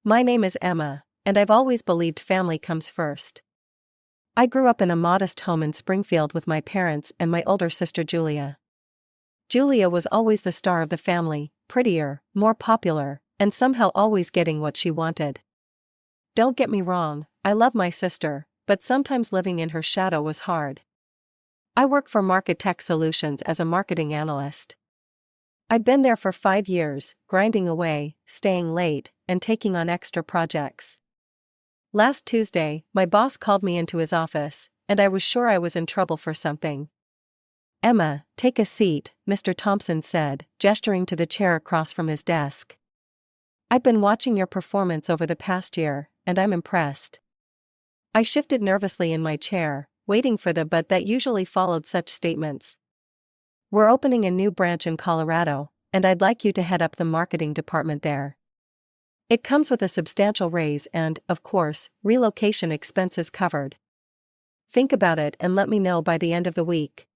My name is Emma, and I've always believed family comes first. I grew up in a modest home in Springfield with my parents and my older sister Julia. Julia was always the star of the family, prettier, more popular, and somehow always getting what she wanted. Don't get me wrong, I love my sister, but sometimes living in her shadow was hard. I work for Market Tech Solutions as a marketing analyst. I've been there for 5 years, grinding away, staying late, and taking on extra projects. Last Tuesday, my boss called me into his office, and I was sure I was in trouble for something. "Emma, take a seat," Mr. Thompson said, gesturing to the chair across from his desk. "I've been watching your performance over the past year, and I'm impressed." I shifted nervously in my chair, waiting for the but that usually followed such statements. "We're opening a new branch in Colorado, and I'd like you to head up the marketing department there. It comes with a substantial raise and, of course, relocation expenses covered. Think about it and let me know by the end of the week."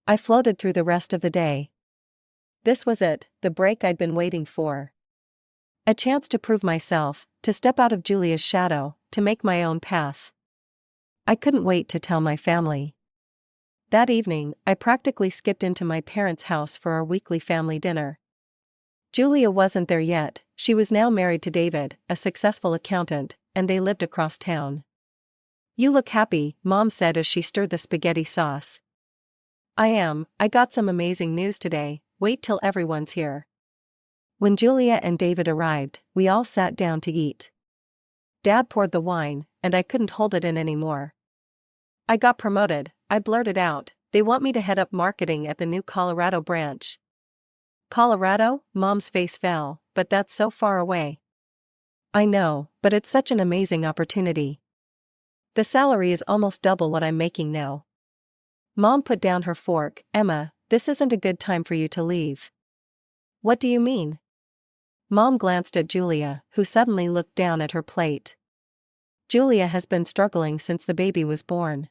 I floated through the rest of the day. This was it, the break I'd been waiting for. A chance to prove myself, to step out of Julia's shadow, to make my own path. I couldn't wait to tell my family. That evening, I practically skipped into my parents' house for our weekly family dinner. Julia wasn't there yet. She was now married to David, a successful accountant, and they lived across town. "You look happy," Mom said as she stirred the spaghetti sauce. "I am. I got some amazing news today. Wait till everyone's here." When Julia and David arrived, we all sat down to eat. Dad poured the wine, and I couldn't hold it in anymore. "I got promoted," I blurted out. "They want me to head up marketing at the new Colorado branch." "Colorado?" Mom's face fell, "but that's so far away." "I know, but it's such an amazing opportunity. The salary is almost double what I'm making now." Mom put down her fork. "Emma, this isn't a good time for you to leave." "What do you mean?" Mom glanced at Julia, who suddenly looked down at her plate. "Julia has been struggling since the baby was born.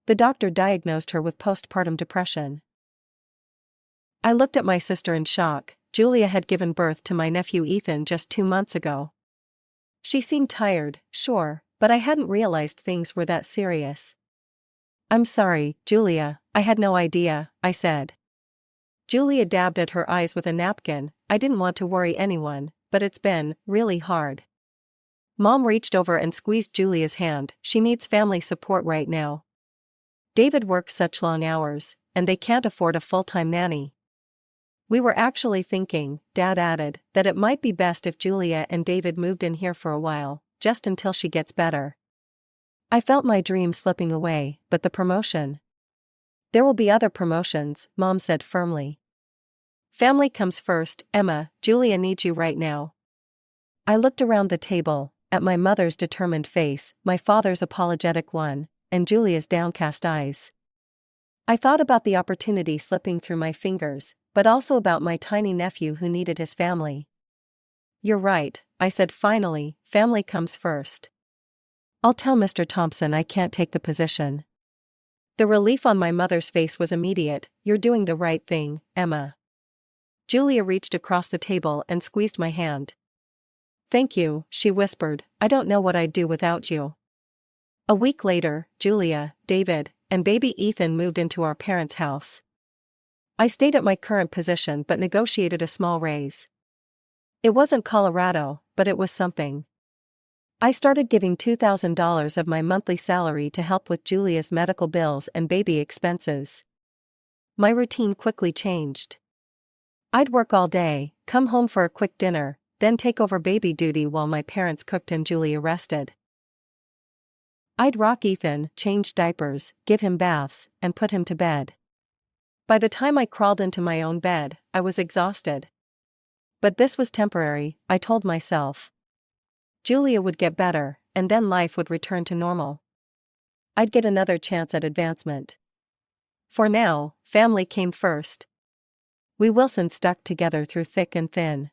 The doctor diagnosed her with postpartum depression." I looked at my sister in shock. Julia had given birth to my nephew Ethan just 2 months ago. She seemed tired, sure, but I hadn't realized things were that serious. "I'm sorry, Julia, I had no idea," I said. Julia dabbed at her eyes with a napkin. "I didn't want to worry anyone, but it's been really hard." Mom reached over and squeezed Julia's hand. "She needs family support right now. David works such long hours, and they can't afford a full-time nanny." "We were actually thinking," Dad added, "that it might be best if Julia and David moved in here for a while, just until she gets better." I felt my dream slipping away, but the promotion. "There will be other promotions," Mom said firmly. "Family comes first, Emma. Julia needs you right now." I looked around the table, at my mother's determined face, my father's apologetic one, and Julia's downcast eyes. I thought about the opportunity slipping through my fingers, but also about my tiny nephew who needed his family. "You're right," I said finally, "family comes first. I'll tell Mr. Thompson I can't take the position." The relief on my mother's face was immediate. "You're doing the right thing, Emma." Julia reached across the table and squeezed my hand. "Thank you," she whispered. "I don't know what I'd do without you." A week later, Julia, David, and baby Ethan moved into our parents' house. I stayed at my current position but negotiated a small raise. It wasn't Colorado, but it was something. I started giving $2,000 of my monthly salary to help with Julia's medical bills and baby expenses. My routine quickly changed. I'd work all day, come home for a quick dinner, then take over baby duty while my parents cooked and Julia rested. I'd rock Ethan, change diapers, give him baths, and put him to bed. By the time I crawled into my own bed, I was exhausted. But this was temporary, I told myself. Julia would get better, and then life would return to normal. I'd get another chance at advancement. For now, family came first. We Wilsons stuck together through thick and thin.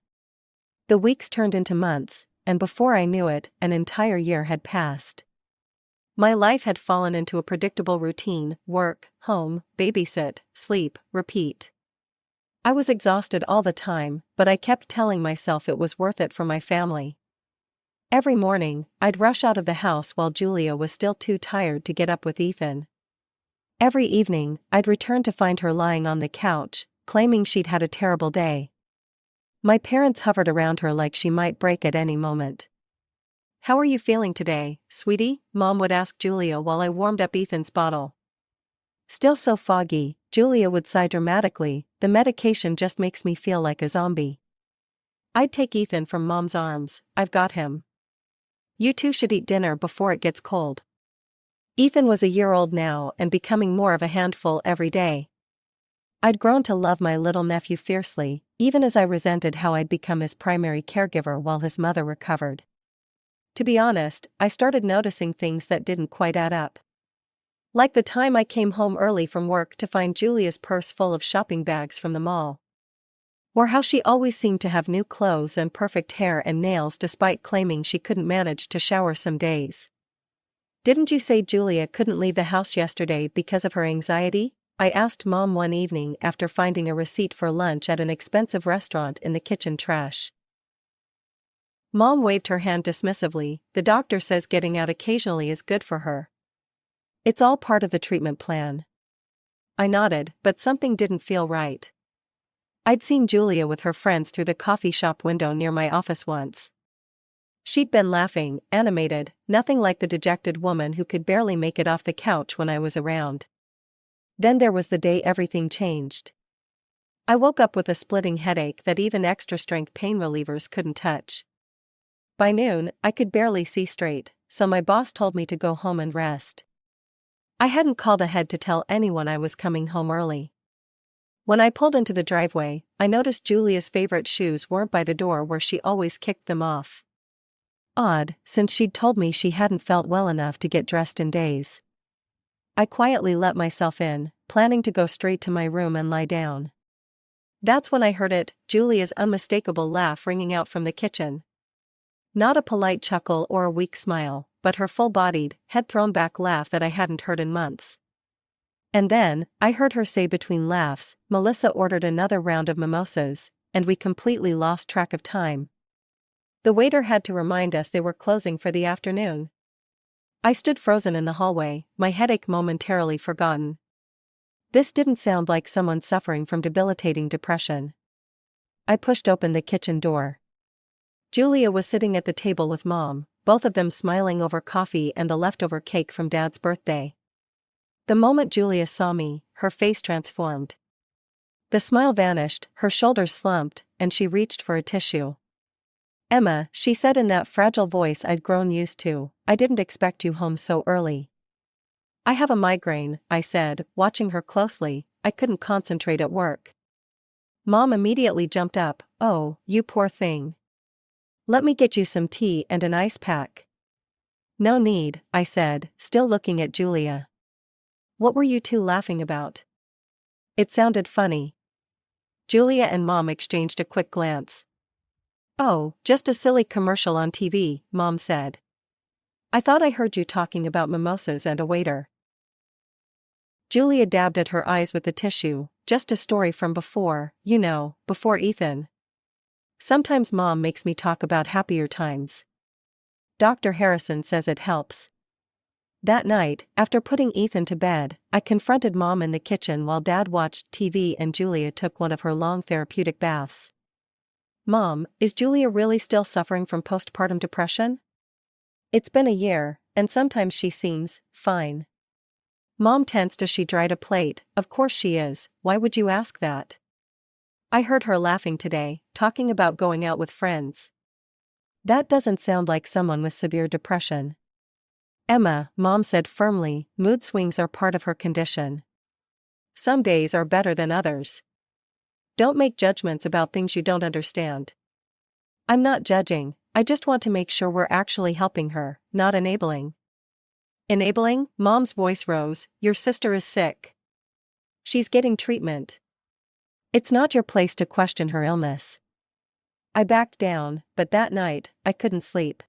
The weeks turned into months, and before I knew it, an entire year had passed. My life had fallen into a predictable routine: work, home, babysit, sleep, repeat. I was exhausted all the time, but I kept telling myself it was worth it for my family. Every morning, I'd rush out of the house while Julia was still too tired to get up with Ethan. Every evening, I'd return to find her lying on the couch, claiming she'd had a terrible day. My parents hovered around her like she might break at any moment. "How are you feeling today, sweetie?" Mom would ask Julia while I warmed up Ethan's bottle. "Still so foggy," Julia would sigh dramatically, "the medication just makes me feel like a zombie." I'd take Ethan from Mom's arms. "I've got him. You two should eat dinner before it gets cold." Ethan was a year old now and becoming more of a handful every day. I'd grown to love my little nephew fiercely, even as I resented how I'd become his primary caregiver while his mother recovered. To be honest, I started noticing things that didn't quite add up. Like the time I came home early from work to find Julia's purse full of shopping bags from the mall. Or how she always seemed to have new clothes and perfect hair and nails despite claiming she couldn't manage to shower some days. "Didn't you say Julia couldn't leave the house yesterday because of her anxiety?" I asked Mom one evening after finding a receipt for lunch at an expensive restaurant in the kitchen trash. Mom waved her hand dismissively. "The doctor says getting out occasionally is good for her. It's all part of the treatment plan." I nodded, but something didn't feel right. I'd seen Julia with her friends through the coffee shop window near my office once. She'd been laughing, animated, nothing like the dejected woman who could barely make it off the couch when I was around. Then there was the day everything changed. I woke up with a splitting headache that even extra-strength pain relievers couldn't touch. By noon, I could barely see straight, so my boss told me to go home and rest. I hadn't called ahead to tell anyone I was coming home early. When I pulled into the driveway, I noticed Julia's favorite shoes weren't by the door where she always kicked them off. Odd, since she'd told me she hadn't felt well enough to get dressed in days. I quietly let myself in, planning to go straight to my room and lie down. That's when I heard it, Julia's unmistakable laugh ringing out from the kitchen. Not a polite chuckle or a weak smile, but her full-bodied, head-thrown-back laugh that I hadn't heard in months. And then, I heard her say between laughs, "Melissa ordered another round of mimosas," and we completely lost track of time. The waiter had to remind us they were closing for the afternoon. I stood frozen in the hallway, my headache momentarily forgotten. This didn't sound like someone suffering from debilitating depression. I pushed open the kitchen door. Julia was sitting at the table with Mom, both of them smiling over coffee and the leftover cake from Dad's birthday. The moment Julia saw me, her face transformed. The smile vanished, her shoulders slumped, and she reached for a tissue. "Emma," she said in that fragile voice I'd grown used to, "I didn't expect you home so early." "I have a migraine," I said, watching her closely. I couldn't concentrate at work. Mom immediately jumped up. "Oh, you poor thing. Let me get you some tea and an ice pack." "No need," I said, still looking at Julia. "What were you two laughing about?" It sounded funny. Julia and Mom exchanged a quick glance. "Oh, just a silly commercial on TV," Mom said. "I thought I heard you talking about mimosas and a waiter." Julia dabbed at her eyes with the tissue. "Just a story from before, you know, before Ethan. Sometimes Mom makes me talk about happier times. Dr. Harrison says it helps." That night, after putting Ethan to bed, I confronted Mom in the kitchen while Dad watched TV and Julia took one of her long therapeutic baths. "Mom, is Julia really still suffering from postpartum depression? It's been a year, and sometimes she seems fine." Mom tensed as she dried a plate. "Of course she is, why would you ask that? I heard her laughing today, talking about going out with friends." "That doesn't sound like someone with severe depression." "Emma," Mom said firmly, "mood swings are part of her condition. Some days are better than others. Don't make judgments about things you don't understand." "I'm not judging, I just want to make sure we're actually helping her, not enabling." "Enabling?" Mom's voice rose. "Your sister is sick. She's getting treatment. It's not your place to question her illness." I backed down, but that night, I couldn't sleep.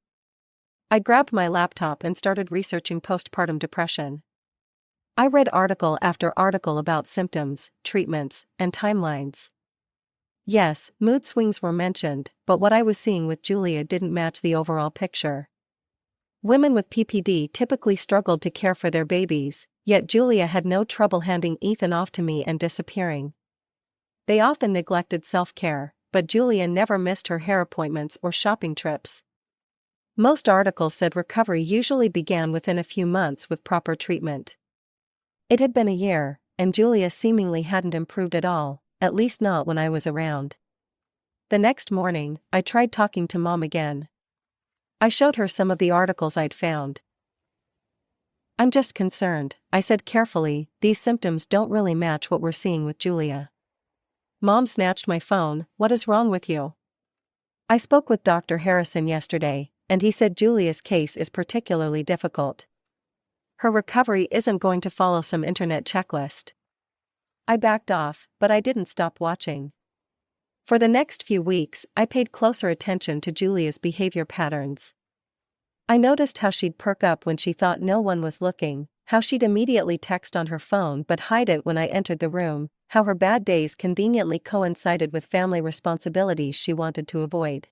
I grabbed my laptop and started researching postpartum depression. I read article after article about symptoms, treatments, and timelines. Yes, mood swings were mentioned, but what I was seeing with Julia didn't match the overall picture. Women with PPD typically struggled to care for their babies, yet Julia had no trouble handing Ethan off to me and disappearing. They often neglected self-care, but Julia never missed her hair appointments or shopping trips. Most articles said recovery usually began within a few months with proper treatment. It had been a year, and Julia seemingly hadn't improved at all, at least not when I was around. The next morning, I tried talking to Mom again. I showed her some of the articles I'd found. "I'm just concerned," I said carefully, "these symptoms don't really match what we're seeing with Julia." Mom snatched my phone. "What is wrong with you?" "I spoke with Dr. Harrison yesterday, and he said Julia's case is particularly difficult. Her recovery isn't going to follow some internet checklist." I backed off, but I didn't stop watching. For the next few weeks, I paid closer attention to Julia's behavior patterns. I noticed how she'd perk up when she thought no one was looking, how she'd immediately text on her phone but hide it when I entered the room, how her bad days conveniently coincided with family responsibilities she wanted to avoid.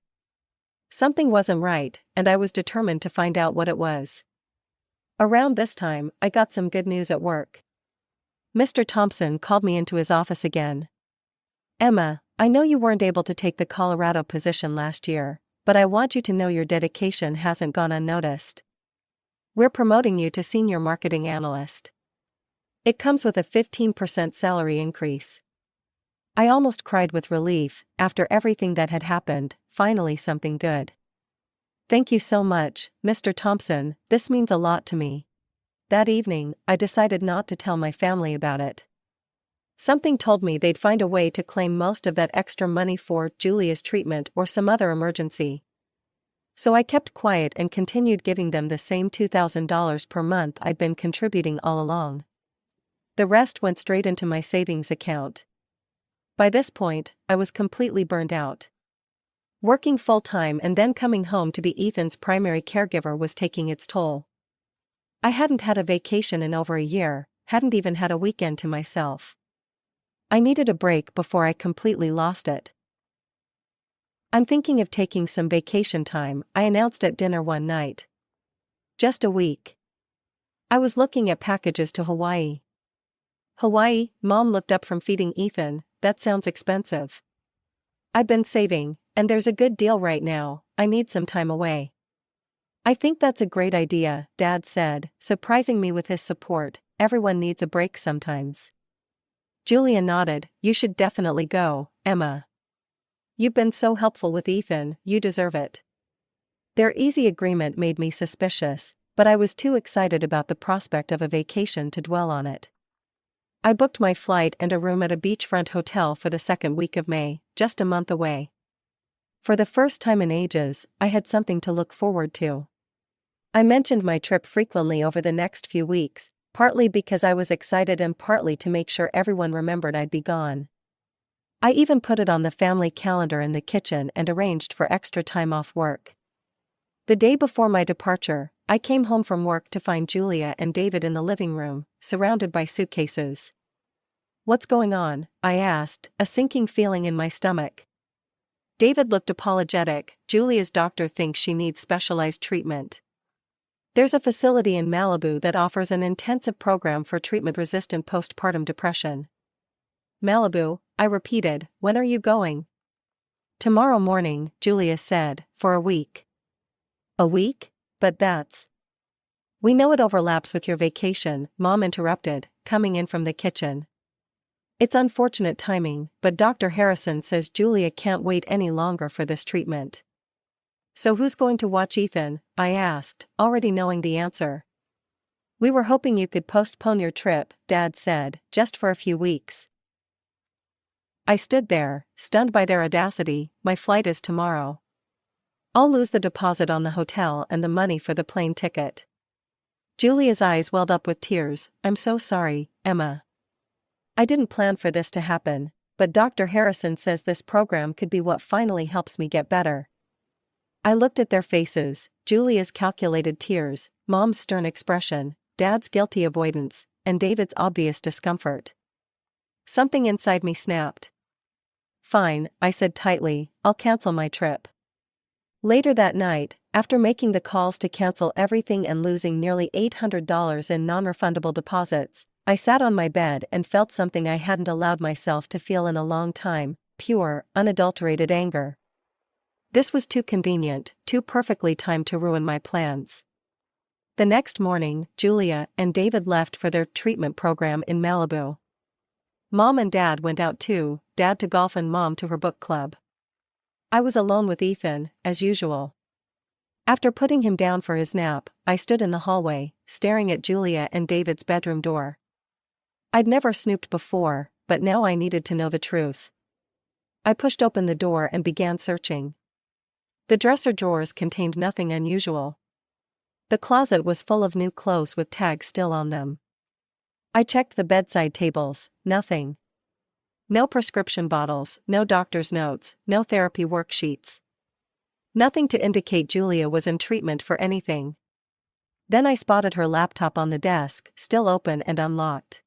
Something wasn't right, and I was determined to find out what it was. Around this time, I got some good news at work. Mr. Thompson called me into his office again. "Emma, I know you weren't able to take the Colorado position last year, but I want you to know your dedication hasn't gone unnoticed. We're promoting you to senior marketing analyst. It comes with a 15% salary increase." I almost cried with relief. After everything that had happened, finally something good. "Thank you so much, Mr. Thompson, this means a lot to me." That evening, I decided not to tell my family about it. Something told me they'd find a way to claim most of that extra money for Julia's treatment or some other emergency. So I kept quiet and continued giving them the same $2,000 per month I'd been contributing all along. The rest went straight into my savings account. By this point, I was completely burned out. Working full-time and then coming home to be Ethan's primary caregiver was taking its toll. I hadn't had a vacation in over a year, hadn't even had a weekend to myself. I needed a break before I completely lost it. "I'm thinking of taking some vacation time," I announced at dinner one night. "Just a week." I was looking at packages to Hawaii. "Hawaii?" Mom looked up from feeding Ethan. "That sounds expensive." "I've been saving, and there's a good deal right now. I need some time away." "I think that's a great idea," Dad said, surprising me with his support. "Everyone needs a break sometimes." Julia nodded. "You should definitely go, Emma. You've been so helpful with Ethan, you deserve it." Their easy agreement made me suspicious, but I was too excited about the prospect of a vacation to dwell on it. I booked my flight and a room at a beachfront hotel for the second week of May, just a month away. For the first time in ages, I had something to look forward to. I mentioned my trip frequently over the next few weeks, partly because I was excited and partly to make sure everyone remembered I'd be gone. I even put it on the family calendar in the kitchen and arranged for extra time off work. The day before my departure, I came home from work to find Julia and David in the living room, surrounded by suitcases. "What's going on?" I asked, a sinking feeling in my stomach. David looked apologetic. "Julia's doctor thinks she needs specialized treatment. There's a facility in Malibu that offers an intensive program for treatment-resistant postpartum depression." "Malibu," I repeated. "When are you going?" "Tomorrow morning," Julia said, "for a week." "A week? But that's..." "We know it overlaps with your vacation," Mom interrupted, coming in from the kitchen. "It's unfortunate timing, but Dr. Harrison says Julia can't wait any longer for this treatment." "So who's going to watch Ethan?" I asked, already knowing the answer. "We were hoping you could postpone your trip," Dad said, "just for a few weeks." I stood there, stunned by their audacity. "My flight is tomorrow. I'll lose the deposit on the hotel and the money for the plane ticket." Julia's eyes welled up with tears. "I'm so sorry, Emma. I didn't plan for this to happen, but Dr. Harrison says this program could be what finally helps me get better." I looked at their faces, Julia's calculated tears, Mom's stern expression, Dad's guilty avoidance, and David's obvious discomfort. Something inside me snapped. Fine, I said tightly, I'll cancel my trip. Later that night, after making the calls to cancel everything and losing nearly $800 in non-refundable deposits, I sat on my bed and felt something I hadn't allowed myself to feel in a long time: pure, unadulterated anger. This was too convenient, too perfectly timed to ruin my plans. The next morning, Julia and David left for their treatment program in Malibu. Mom and Dad went out too, Dad to golf and Mom to her book club. I was alone with Ethan, as usual. After putting him down for his nap, I stood in the hallway, staring at Julia and David's bedroom door. I'd never snooped before, but now I needed to know the truth. I pushed open the door and began searching. The dresser drawers contained nothing unusual. The closet was full of new clothes with tags still on them. I checked the bedside tables, nothing. No prescription bottles, no doctor's notes, no therapy worksheets. Nothing to indicate Julia was in treatment for anything. Then I spotted her laptop on the desk, still open and unlocked.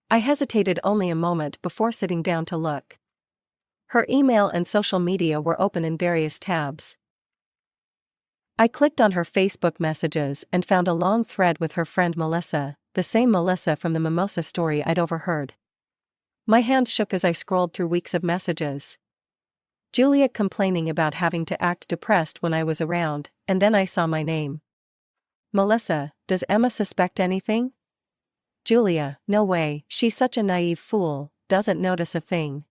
I hesitated only a moment before sitting down to look. Her email and social media were open in various tabs. I clicked on her Facebook messages and found a long thread with her friend Melissa, the same Melissa from the mimosa story I'd overheard. My hands shook as I scrolled through weeks of messages. Julia complaining about having to act depressed when I was around, and then I saw my name. Melissa, does Emma suspect anything? Julia, no way, she's such a naive fool, doesn't notice a thing.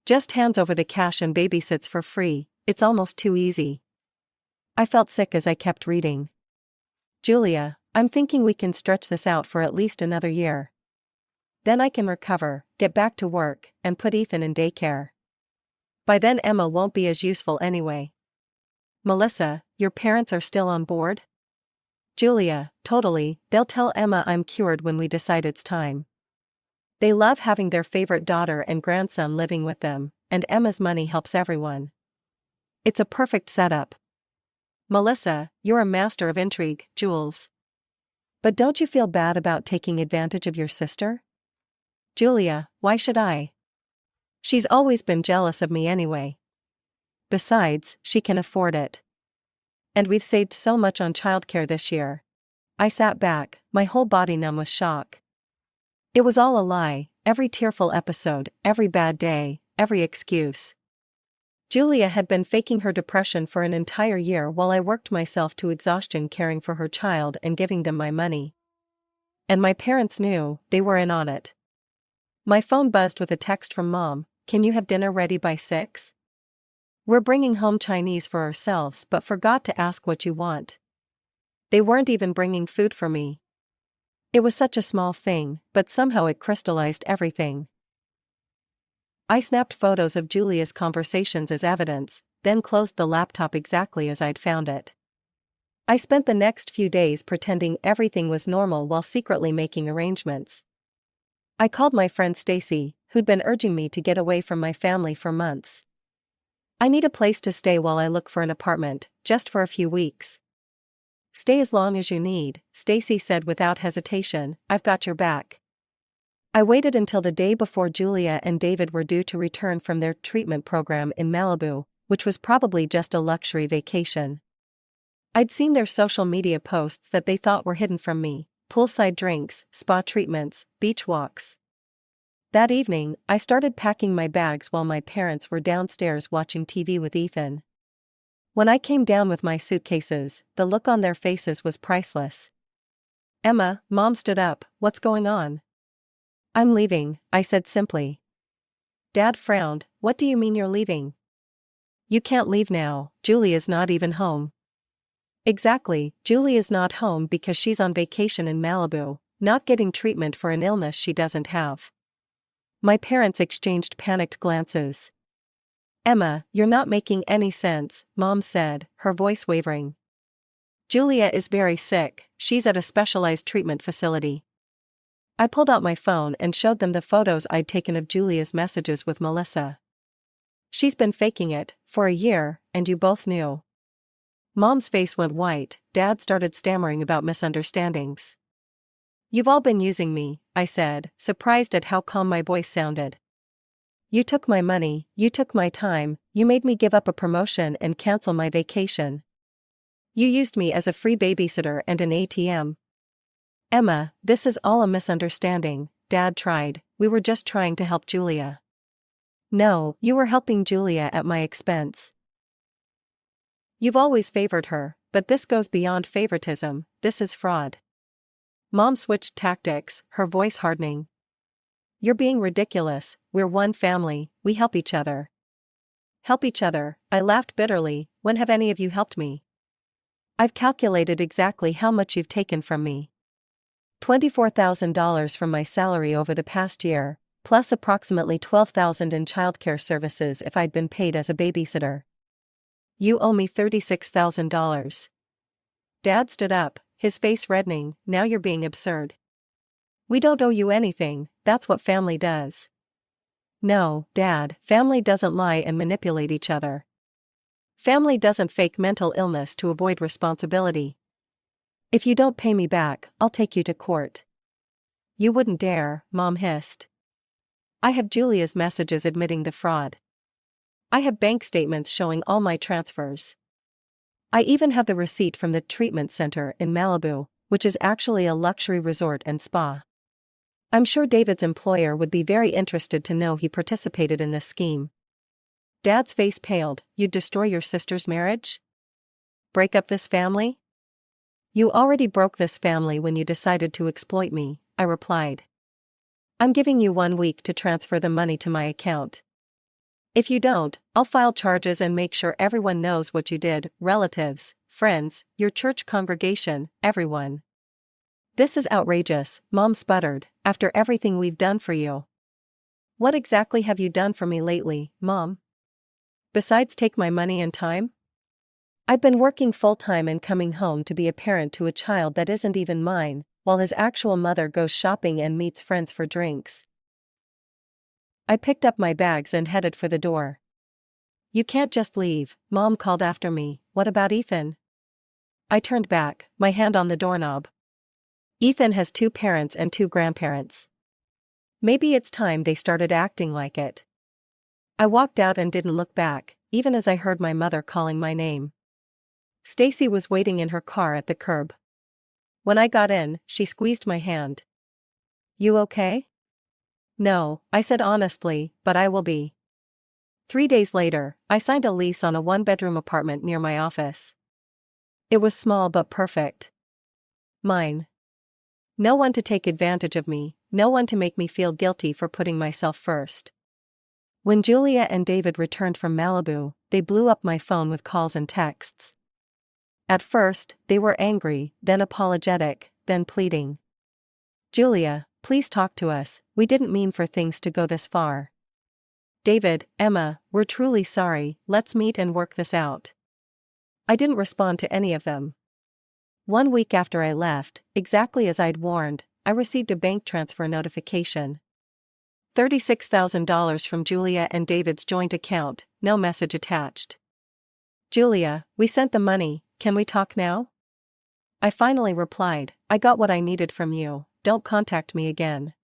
Just hands over the cash and babysits for free, it's almost too easy. I felt sick as I kept reading. Julia, I'm thinking we can stretch this out for at least another year. Then I can recover, get back to work, and put Ethan in daycare. By then Emma won't be as useful anyway. Melissa, your parents are still on board? Julia, totally, they'll tell Emma I'm cured when we decide it's time. They love having their favorite daughter and grandson living with them, and Emma's money helps everyone. It's a perfect setup. Melissa, you're a master of intrigue, Jules. But don't you feel bad about taking advantage of your sister? Julia, why should I? She's always been jealous of me anyway. Besides, she can afford it. And we've saved so much on childcare this year. I sat back, my whole body numb with shock. It was all a lie, every tearful episode, every bad day, every excuse. Julia had been faking her depression for an entire year while I worked myself to exhaustion caring for her child and giving them my money. And my parents knew, they were in on it. My phone buzzed with a text from Mom, can you have dinner ready by 6? We're bringing home Chinese for ourselves but forgot to ask what you want. They weren't even bringing food for me. It was such a small thing, but somehow it crystallized everything. I snapped photos of Julia's conversations as evidence, then closed the laptop exactly as I'd found it. I spent the next few days pretending everything was normal while secretly making arrangements. I called my friend Stacy, who'd been urging me to get away from my family for months. I need a place to stay while I look for an apartment, just for a few weeks. Stay as long as you need, Stacy said without hesitation, I've got your back. I waited until the day before Julia and David were due to return from their treatment program in Malibu, which was probably just a luxury vacation. I'd seen their social media posts that they thought were hidden from me: poolside drinks, spa treatments, beach walks. That evening, I started packing my bags while my parents were downstairs watching TV with Ethan. When I came down with my suitcases, the look on their faces was priceless. Emma, Mom stood up, what's going on? I'm leaving, I said simply. Dad frowned, what do you mean you're leaving? You can't leave now, Julia's not even home. Exactly, Julia's not home because she's on vacation in Malibu, not getting treatment for an illness she doesn't have. My parents exchanged panicked glances. Emma, you're not making any sense, Mom said, her voice wavering. Julia is very sick, she's at a specialized treatment facility. I pulled out my phone and showed them the photos I'd taken of Julia's messages with Melissa. She's been faking it, for a year, and you both knew. Mom's face went white, Dad started stammering about misunderstandings. You've all been using me, I said, surprised at how calm my voice sounded. You took my money, you took my time, you made me give up a promotion and cancel my vacation. You used me as a free babysitter and an ATM. Emma, this is all a misunderstanding. Dad tried, we were just trying to help Julia. No, you were helping Julia at my expense. You've always favored her, but this goes beyond favoritism, this is fraud. Mom switched tactics, her voice hardening. You're being ridiculous, we're one family, we help each other. Help each other, I laughed bitterly, when have any of you helped me? I've calculated exactly how much you've taken from me. $24,000 from my salary over the past year, plus approximately $12,000 in childcare services if I'd been paid as a babysitter. You owe me $36,000. Dad stood up, his face reddening. Now you're being absurd. We don't owe you anything, that's what family does. No, Dad, family doesn't lie and manipulate each other. Family doesn't fake mental illness to avoid responsibility. If you don't pay me back, I'll take you to court. You wouldn't dare, Mom hissed. I have Julia's messages admitting the fraud. I have bank statements showing all my transfers. I even have the receipt from the treatment center in Malibu, which is actually a luxury resort and spa. I'm sure David's employer would be very interested to know he participated in this scheme. Dad's face paled. You'd destroy your sister's marriage? Break up this family? You already broke this family when you decided to exploit me, I replied. I'm giving you 1 week to transfer the money to my account. If you don't, I'll file charges and make sure everyone knows what you did, relatives, friends, your church congregation, everyone. This is outrageous, Mom sputtered, after everything we've done for you. What exactly have you done for me lately, Mom? Besides take my money and time? I've been working full-time and coming home to be a parent to a child that isn't even mine, while his actual mother goes shopping and meets friends for drinks. I picked up my bags and headed for the door. You can't just leave, Mom called after me. What about Ethan? I turned back, my hand on the doorknob. Ethan has 2 parents and 2 grandparents. Maybe it's time they started acting like it. I walked out and didn't look back, even as I heard my mother calling my name. Stacy was waiting in her car at the curb. When I got in, she squeezed my hand. You okay? No, I said honestly, but I will be. 3 days later, I signed a lease on a 1-bedroom apartment near my office. It was small but perfect. Mine. No one to take advantage of me, no one to make me feel guilty for putting myself first. When Julia and David returned from Malibu, they blew up my phone with calls and texts. At first, they were angry, then apologetic, then pleading. Julia, please talk to us, we didn't mean for things to go this far. David, Emma, we're truly sorry, let's meet and work this out. I didn't respond to any of them. 1 week after I left, exactly as I'd warned, I received a bank transfer notification. $36,000 from Julia and David's joint account, no message attached. Julia, we sent the money, can we talk now? I finally replied, I got what I needed from you, don't contact me again.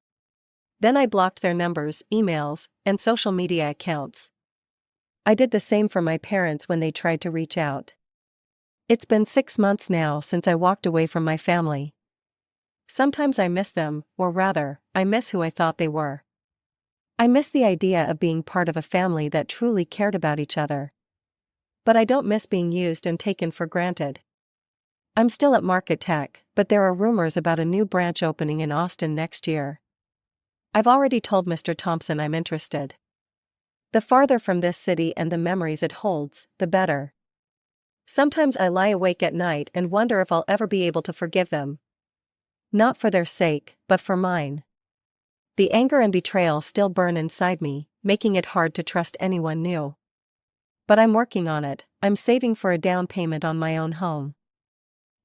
Then I blocked their numbers, emails, and social media accounts. I did the same for my parents when they tried to reach out. It's been 6 months now since I walked away from my family. Sometimes I miss them, or rather, I miss who I thought they were. I miss the idea of being part of a family that truly cared about each other. But I don't miss being used and taken for granted. I'm still at Market Tech, but there are rumors about a new branch opening in Austin next year. I've already told Mr. Thompson I'm interested. The farther from this city and the memories it holds, the better. Sometimes I lie awake at night and wonder if I'll ever be able to forgive them. Not for their sake, but for mine. The anger and betrayal still burn inside me, making it hard to trust anyone new. But I'm working on it, I'm saving for a down payment on my own home.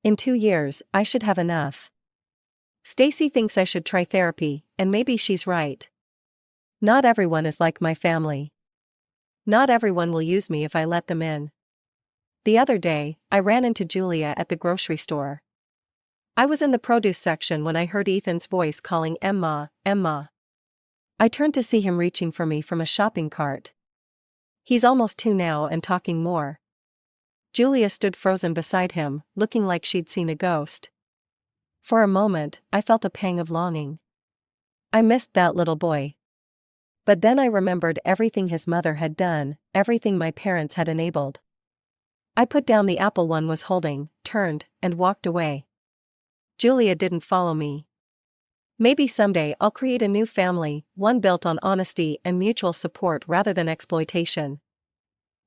In 2 years, I should have enough. Stacy thinks I should try therapy, and maybe she's right. Not everyone is like my family. Not everyone will use me if I let them in. The other day, I ran into Julia at the grocery store. I was in the produce section when I heard Ethan's voice calling Emma, Emma. I turned to see him reaching for me from a shopping cart. He's almost 2 now and talking more. Julia stood frozen beside him, looking like she'd seen a ghost. For a moment, I felt a pang of longing. I missed that little boy. But then I remembered everything his mother had done, everything my parents had enabled. I put down the apple one was holding, turned, and walked away. Julia didn't follow me. Maybe someday I'll create a new family, one built on honesty and mutual support rather than exploitation.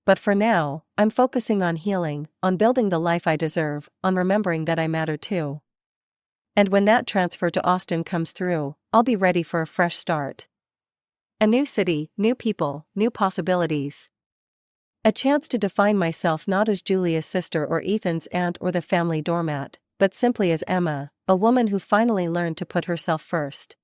But for now, I'm focusing on healing, on building the life I deserve, on remembering that I matter too. And when that transfer to Austin comes through, I'll be ready for a fresh start. A new city, new people, new possibilities. A chance to define myself not as Julia's sister or Ethan's aunt or the family doormat, but simply as Emma, a woman who finally learned to put herself first.